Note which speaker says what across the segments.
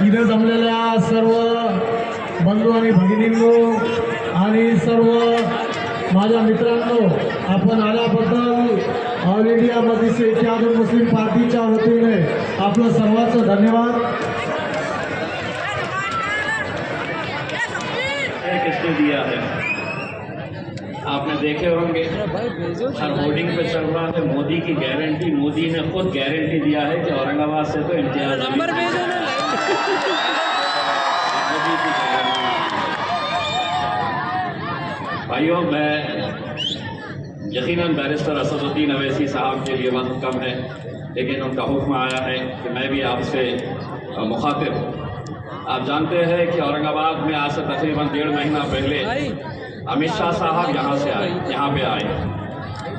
Speaker 1: इथे जमलेल्या सर्व बंधू आणि भगिनींनो आणि सर्व माझ्या मित्रांनो, आपण आल्याबद्दल ऑल इंडिया मजलिस इत्तेहाद मुस्लिम पार्टीच्या वतीने आपलं सर्वांचं धन्यवाद।
Speaker 2: किसने दिया है आपने देखे होंगे, हर होर्डिंग पे चल रहा है मोदी की गारंटी। मोदी ने खुद गारंटी दिया है कि औरंगाबाद से तो इम्तियाज नंबर भेजो ना। भाइयों, मैं यकीनन बैरिस्टर असदुद्दीन अवैसी साहब के लिए वक्त कम है, लेकिन उनका हुक्म आया है कि मैं भी आपसे मुखातिब हूँ। आप जानते हैं कि औरंगाबाद में आज से तकरीबन 1.5 महीना पहले अमित शाह साहब यहाँ पे आए।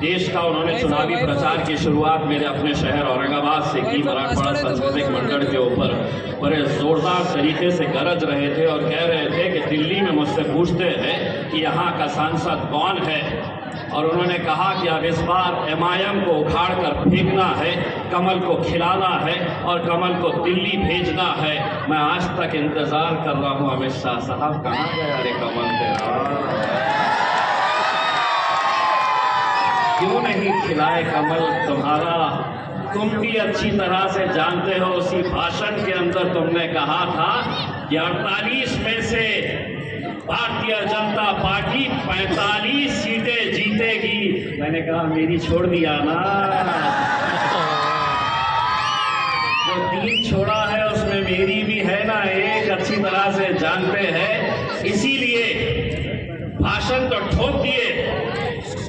Speaker 2: देश का उन्होंने चुनावी प्रचार की शुरुआत मेरे अपने शहर औरंगाबाद से की। मराठवाड़ा सांस्कृतिक मंडल के ऊपर बड़े जोरदार तरीके से गरज रहे थे और कह रहे थे कि दिल्ली में मुझसे पूछते हैं कि यहाँ का सांसद कौन है, और उन्होंने कहा कि अब इस बार MIM को उखाड़ कर फेंकना है, कमल को खिलाना है और कमल को दिल्ली भेजना है। मैं आज तक इंतजार कर रहा हूँ अमित शाह साहब, कहाँ गया रे कमल तेरा? क्यों नहीं खिलाए कमल तुम्हारा? तुम भी अच्छी तरह से जानते हो, उसी भाषण के अंदर तुमने कहा था कि 48 में से भारतीय जनता पार्टी 45 सीटें जीतेगी। मैंने कहा मेरी छोड़ दिया ना, जो 3 छोड़ा है उसमें मेरी भी है ना एक, अच्छी तरह से जानते हैं। इसीलिए भाषण तो ठोक दिए,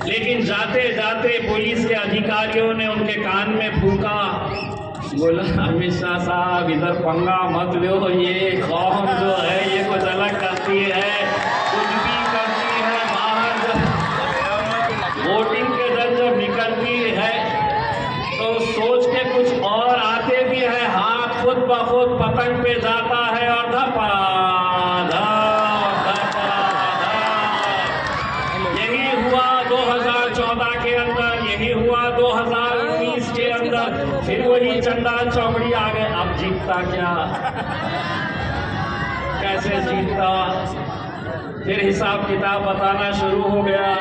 Speaker 2: लेकिन जाते जाते पुलिस के अधिकारियों ने उनके कान में फूंका, बोला अमित शाह साहब इधर पंगा मत लो, ये कौम जो है ये कुछ अलग करती है, कुछ भी करती है। बाहर जब वोटिंग के दिन जब निकलती है तो सोच के कुछ और आते भी है, हाथ खुद ब खुद पतंग पे जाता है और धपा यही हुआ 2014 के अंदर, यही हुआ 2019 के अंदर, फिर वही चंदा चौकड़ी आ गए। अब जीतता क्या, कैसे जीतता? फिर हिसाब किताब बताना शुरू हो गया।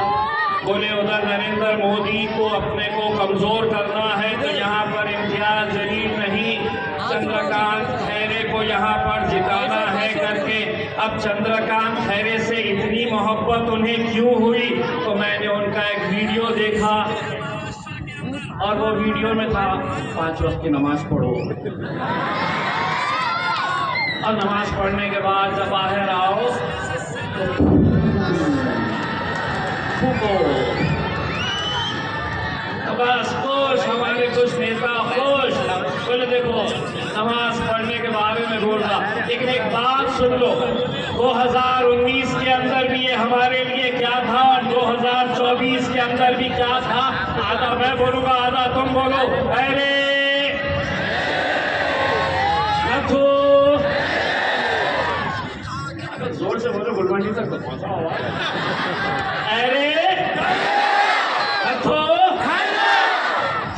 Speaker 2: बोले उधर नरेंद्र मोदी को अपने को कमजोर करना है तो यहाँ पर इम्तियाज जलील नहीं, चंद्रकांत खैरे को यहाँ पर जिताना है करके। अब चंद्रकांत खैरे से इतनी मोहब्बत उन्हें क्यों हुई? तो मैंने उनका एक वीडियो देखा और वो वीडियो में था 5 वक्त की नमाज पढ़ो, और नमाज पढ़ने के बाद जब बाहर आओ तो बस खुश, हमारे कुछ नेता खुश। बोले देखो नमाज पढ़ने के बारे में बोल रहा, लेकिन एक बात सुन लो, 2019 के अंदर भी ये हमारे लिए क्या था और 2024 के अंदर भी क्या था। आधा मैं बोलूंगा, आधा तुम बोलो। अरे जोर से बोलो, गुलमंडी तक तो पहुंचा हुआ। अरे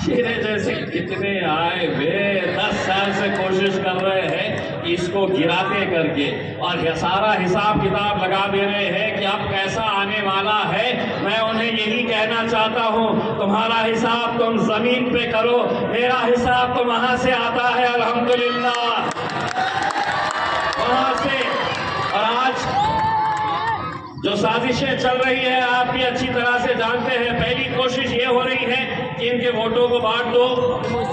Speaker 2: शेरे जैसे कितने आए वे 10 साल से कोशिश कर रहे हैं इसको गिराते करके, और ये सारा हिसाब किताब लगा दे रहे हैं कि अब कैसा आने वाला है। मैं उन्हें यही कहना चाहता हूं, तुम्हारा हिसाब तुम जमीन पे करो, मेरा हिसाब तो वहां से आता है अल्हम्दुलिल्लाह, वहां से। और आज जो साजिशें चल रही है आप भी अच्छी तरह से जानते हैं। पहली कोशिश ये हो रही है कि इनके वोटों को बांट दो,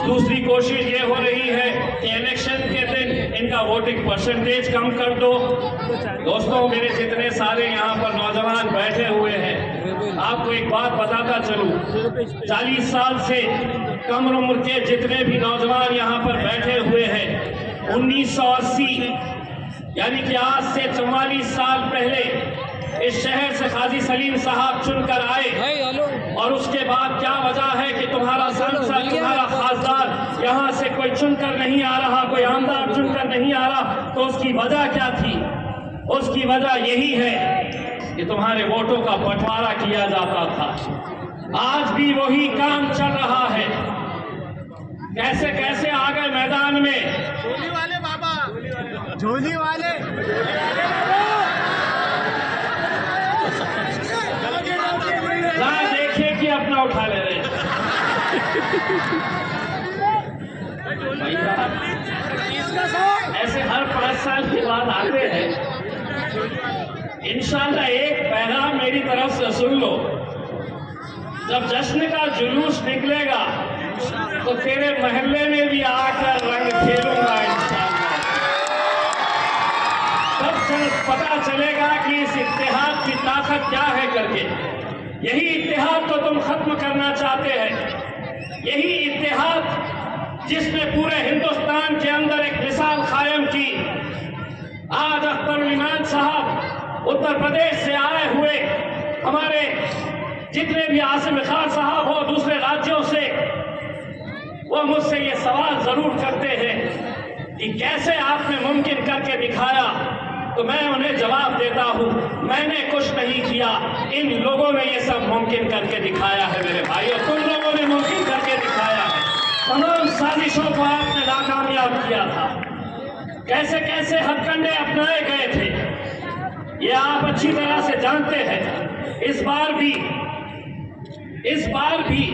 Speaker 2: दूसरी कोशिश ये हो रही है कि इलेक्शन के दिन इनका वोटिंग परसेंटेज कम कर दो। दोस्तों, मेरे जितने सारे यहाँ पर नौजवान बैठे हुए हैं, आपको एक बात बताता चलूं, 40 साल से कम उम्र के जितने भी नौजवान यहाँ पर बैठे हुए हैं, 1980 यानी कि आज से 44 साल पहले इस शहर से काजी सलीम साहब चुनकर आए, और उसके बाद क्या वजह है कि तुम्हारा सांसद, तुम्हारा खासदार यहाँ से कोई चुनकर नहीं आ रहा, कोई आमदार चुनकर नहीं आ रहा? तो उसकी वजह क्या थी? उसकी वजह यही है कि तुम्हारे वोटों का बंटवारा किया जाता था। आज भी वही काम चल रहा है। कैसे कैसे आ गए मैदान में,
Speaker 3: झोली वाले
Speaker 2: जरा देखिए कि अपना उठा ले रहे हैं। भाई साहब, ऐसे हर 5 साल के बाद आते हैं। इंशाल्लाह एक पैगाम मेरी तरफ से सुन लो, जब जश्न का जुलूस निकलेगा तो तेरे महल्ले में भी आकर रंग खेलूंगा इंशाल्लाह। तब से पता चलेगा कि इस इत्तेहाद की ताकत क्या है करके। यही इत्तेहाद तो तुम खत्म करना चाहते हैं, यही इत्तेहाद जिसने पूरे हिंदुस्तान के अंदर एक मिसाल कायम की। आज अख्तर इमान साहब उत्तर प्रदेश से आए हुए, हमारे जितने भी आसिम खान साहब हो दूसरे राज्यों से, वो मुझसे ये सवाल जरूर करते हैं कि कैसे आपने मुमकिन करके दिखाया। तो मैं उन्हें जवाब देता हूं, मैंने कुछ नहीं किया, इन लोगों ने ये सब मुमकिन करके दिखाया है। मेरे भाइयों, तुम लोगों ने मुमकिन करके दिखाया है। तमाम साजिशों को आपने नाकामयाब किया था। कैसे कैसे हथकंडे अपनाए गए थे ये आप अच्छी तरह से जानते हैं। इस बार भी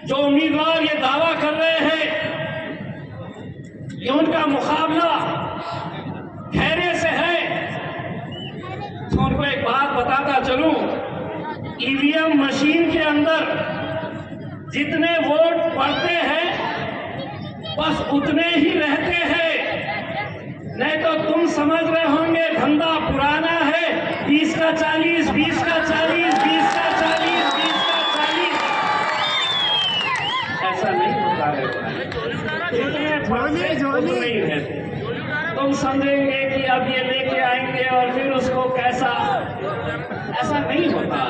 Speaker 2: जो उम्मीदवार ये दावा कर रहे हैं कि उनका मुकाबला खैरियत से है, तो उनको एक बात बताता चलूं, ईवीएम मशीन के अंदर जितने वोट पड़ते हैं बस उतने ही रहते हैं। नहीं तो तुम समझ रहे होंगे धंधा पुराना है, 20 का 40, 20 का 40, 20 का 40, 20 का 40। ऐसा नहीं होता है। जितने पड़ते उतने ही रहते। तुम समझेंगे कि अब ये लेके आएंगे और फिर उसको कैसा, ऐसा नहीं होता।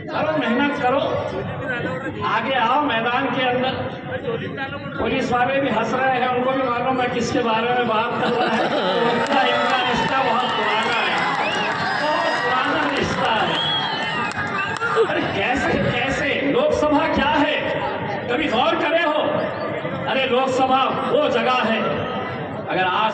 Speaker 2: करो, मेहनत करो, आगे आओ मैदान के अंदर। पुलिस वाले भी हंस रहे हैं, उनको भी मालूम है किसके बारे में बात कर रहा है। तो उनका इनका रिश्ता बहुत पुराना है, बहुत पुराना रिश्ता है। अरे कैसे कैसे लोकसभा क्या है, कभी गौर करे हो? अरे लोकसभा वो जगह है, अगर आज